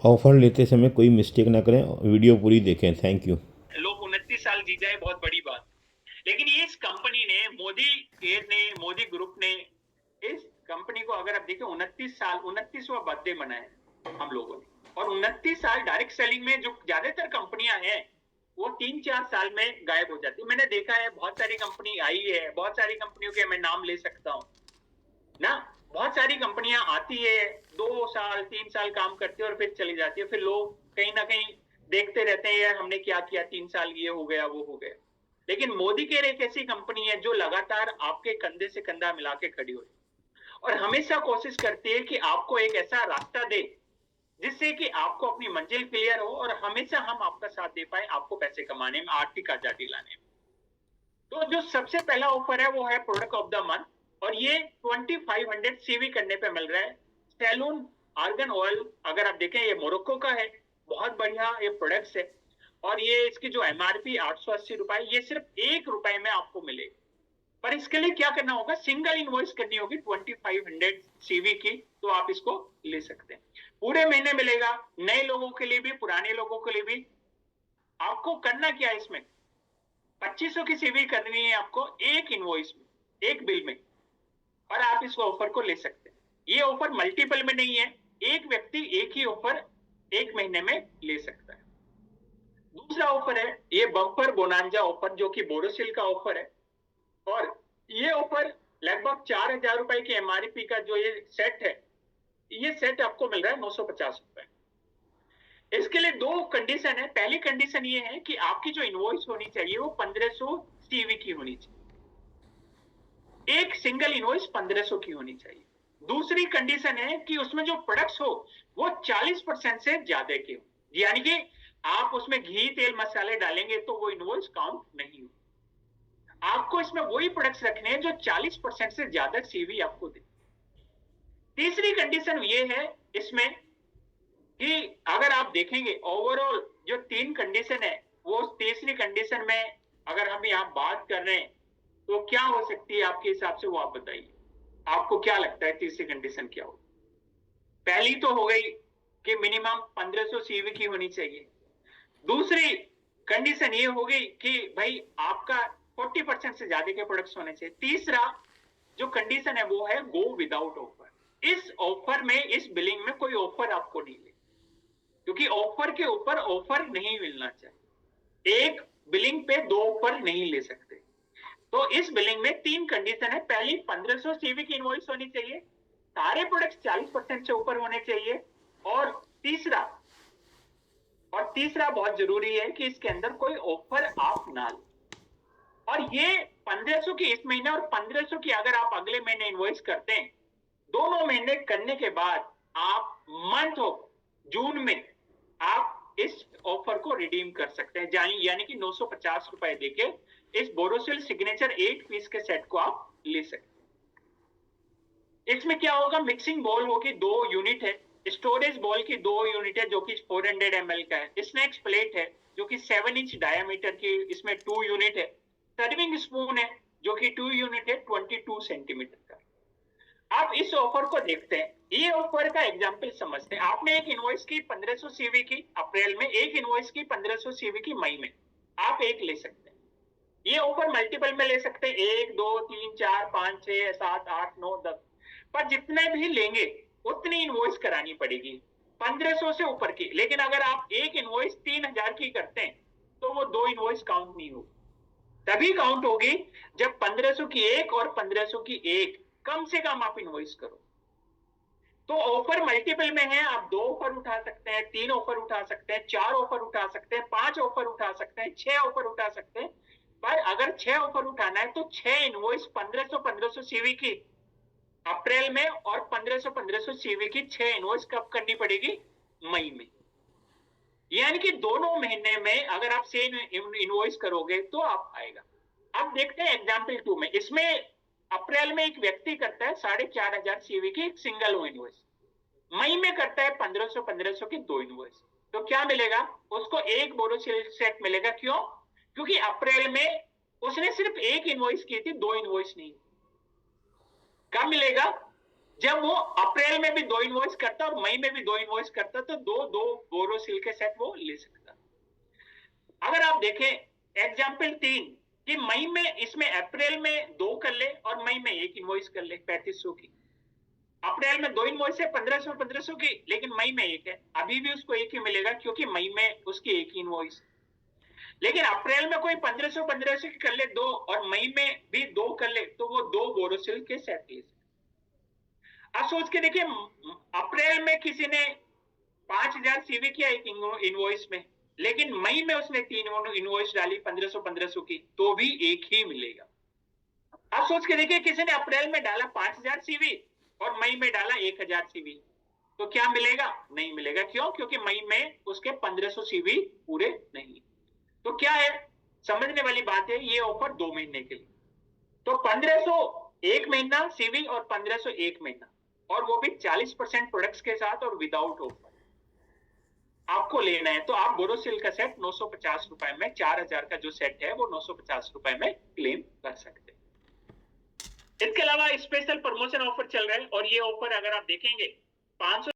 Offer लेते समय कोई मिस्टेक ना करें, वीडियो पूरी देखें। Thank you. लोग 29 साल जी जाए, बहुत बड़ी बात। लेकिन ये इस कंपनी ने, मोदी ग्रुप ने इस कंपनी को, अगर आप देखें, 29 साल, 29वां बर्थडे मनाया हम लोगों ने। और 29 साल डायरेक्ट सेलिंग में जो ज्यादातर कंपनियां हैं वो 3-4 साल में गायब हो जाती है। मैंने देखा है बहुत सारी कंपनी आई है, बहुत सारी कंपनियों के मैं नाम ले सकता हूँ ना। बहुत सारी कंपनियां आती है, 2 साल 3 साल काम करती है और फिर चली जाती है। फिर लोग कहीं ना कहीं देखते रहते हैं, यार हमने क्या किया, 3 साल ये हो गया वो हो गया। लेकिन मोदी केयर एक ऐसी कंपनी है जो लगातार आपके कंधे से कंधा मिला के खड़ी हुई और हमेशा कोशिश करती है कि आपको एक ऐसा रास्ता दे जिससे कि आपको अपनी मंजिल क्लियर हो और हमेशा हम आपका साथ दे पाए, आपको पैसे कमाने में, आर्थिक आजादी लाने में। तो जो सबसे पहला ऑफर है वो है प्रोडक्ट ऑफ द मंथ, और ये 2500 सीवी करने पे मिल रहा है। सैलून आर्गन ऑयल, अगर आप देखें, ये मोरक्को का है, बहुत बढ़िया ये प्रोडक्ट्स है। और ये इसकी जो एमआरपी 880 रुपए, ये सिर्फ ₹1 में आपको मिलेगी। पर इसके लिए क्या करना होगा, सिंगल इनवॉइस करनी होगी 2500 सीवी की, तो आप इसको ले सकते हैं। पूरे महीने मिलेगा, नए लोगों के लिए भी पुराने लोगों के लिए भी। आपको करना क्या है, इसमें 2500 की सीवी करनी है आपको, एक इनवॉइस में, एक बिल में, और आप इस ऑफर को ले सकते हैं। ये ऑफर मल्टीपल में नहीं है, एक व्यक्ति एक ही ऑफर एक महीने में ले सकता है। दूसरा ऑफर है ये बम्पर बोनांजा ऑफर, जो कि बोरोसिल का ऑफर है। और ये ऑफर लगभग 4000 रुपए की एमआरपी का जो ये सेट है, ये सेट आपको मिल रहा है 950 रुपए। इसके लिए दो कंडीशन है। पहली कंडीशन ये है कि आपकी जो इनवॉइस होनी चाहिए वो 1500 सीवी की होनी चाहिए, एक सिंगल इनवॉइस 1500 की होनी चाहिए। दूसरी कंडीशन है कि उसमें जो प्रोडक्ट्स हो वो 40% से ज्यादा के हो, यानी कि आप उसमें घी तेल मसाले डालेंगे तो वो इनवॉइस काउंट नहीं हो। आपको इसमें वही प्रोडक्ट्स रखने हैं जो 40% से ज्यादा सीवी आपको दे। तीसरी कंडीशन ये है इसमें कि अगर आप देखेंगे ओवरऑल जो तीन कंडीशन है, वो तीसरी कंडीशन में अगर हम यहाँ बात कर रहे हैं तो क्या हो सकती है आपके हिसाब से, वो आप बताइए। आपको क्या लगता है तीसरी कंडीशन क्या हो? पहली तो हो गई कि मिनिमम 1500 सीवी की होनी चाहिए। दूसरी कंडीशन ये हो गई कि भाई आपका 40% से ज्यादा के प्रोडक्ट्स होने चाहिए। तीसरा जो कंडीशन है वो है गो विदाउट ऑफर। इस ऑफर में, इस बिलिंग में कोई ऑफर आपको नहीं ले, क्योंकि ऑफर के ऊपर ऑफर नहीं मिलना चाहिए। एक बिलिंग पे दो ऑफर नहीं ले सकते। तो इस बिलिंग में तीन कंडीशन है। पहली 1500 सीवी की इनवॉइस होनी चाहिए, सारे प्रोडक्ट्स 40% से ऊपर होने चाहिए, और तीसरा बहुत जरूरी है कि इसके अंदर कोई ऑफर आप ना लें। और ये 1500 की इस महीने और 1500 की अगर आप अगले महीने इनवॉइस करते हैं, दोनों महीने करने के बाद आप मंथ ऑफ जून में आप इस ऑफर को रिडीम कर सकते हैं, यानी कि 950 रुपए देके इस बोरोसिल सिग्नेचर 8 पीस के सेट को आप ले सकते हैं। इसमें क्या होगा, मिक्सिंग बॉल होगी 2 यूनिट है, स्टोरेज बॉल की 2 यूनिट है जो कि 400 ml का है, स्नैक्स प्लेट है जो कि 7 इंच डायमीटर की, इसमें 2 यूनिट है, सर्विंग स्पून है जो कि 2 यूनिट है, 22 सेंटीमीटर का। आप इस ऑफर को देखते हैं, ये ऑफर का एग्जाम्पल समझते हैं। आपने एक इनवॉइस की 1500 सीवी की अप्रैल में, एक इनवॉइस की 1500 सीवी की मई में, आप एक ले सकते हैं। ये ऑफर मल्टीपल में ले सकते हैं, 1 2 3 4 5 6 7 8 9 10, पर जितने भी लेंगे उतनी इनवॉइस करानी पड़ेगी 1500 से ऊपर की। लेकिन अगर आप एक इनवॉइस 3000 की करते हैं तो वो दो इनवॉइस काउंट नहीं होगी, तभी काउंट होगी जब 1500 की एक और 1500 की एक कम से कम आप इनवॉइस करो। तो ऑफर मल्टीपल में है, आप 2 ऑफर उठा सकते हैं, 3 ऑफर उठा सकते हैं, 4 ऑफर उठा सकते हैं, 5 ऑफर उठा सकते हैं, 6 ऑफर उठा सकते हैं। पर अगर 6 ऑफर उठाना है तो 6 इनवॉइस 1500 सीवी की अप्रैल में, और 1500 सीवी की 6 इनवॉइस कब करनी पड़ेगी, मई में। यानी कि दोनों महीने में अगर आप सेम इनवॉइस करोगे तो आप आएगा। अब देखते हैं एग्जाम्पल 2 में। इसमें अप्रैल में एक व्यक्ति करता है 4500 सीवी की सिंगल इनवॉइस, मई में करता है 1500 की 2 इनवॉइस। तो क्या मिलेगा उसको, एक बोरोसिल सेट मिलेगा। क्यों? क्योंकि अप्रैल में उसने सिर्फ एक इनवॉइस की थी, 2 इनवॉइस नहीं। कब मिलेगा? जब वो अप्रैल में भी 2 इनवॉइस करता और मई में भी 2 इनवॉइस करता तो दो बोरोसिल के सेट वो ले सकता। अगर आप देखें एग्जाम्पल 3 कि मई में इसमें अप्रैल में 2 कर ले और मई में 1 इनवॉइस कर ले 3500 की। अप्रैल में 2 इनवॉइस है 1500 की, लेकिन मई में 1 है, अभी भी उसको 1 ही मिलेगा क्योंकि मई में उसकी 1 ही इनवॉइस। लेकिन अप्रैल में कोई 1500 की कर ले 2 और मई में भी 2 कर ले तो वो 2 बोरोसिल के सेट ले सकते। अब सोच के देखिए, अप्रैल में किसी ने 5000 सीवी किया एक इनवॉइस में, लेकिन मई में उसने 3 इनवॉइस डाली 1500 की, तो भी 1 ही मिलेगा। अब सोच के देखिए, किसी ने अप्रैल में डाला 5000 सीवी और मई में डाला 1000 सीवी, तो क्या मिलेगा? नहीं मिलेगा। क्यों? क्योंकि मई में उसके 1500 सीवी पूरे नहीं। तो क्या है, समझने वाली बात है, ये ऑफर 2 महीने के लिए। तो 1500 1 महीना सीवी और 1500 1 महीना, और वो भी 40% प्रोडक्ट्स के साथ और विदाउट ऑफर आपको लेना है। तो आप बोरोसिल का सेट 950 रुपए में, 4000 का जो सेट है वो 950 रुपए में क्लेम कर सकते हैं। इसके अलावा स्पेशल प्रमोशन ऑफर चल रहा है, और ये ऑफर अगर आप देखेंगे 500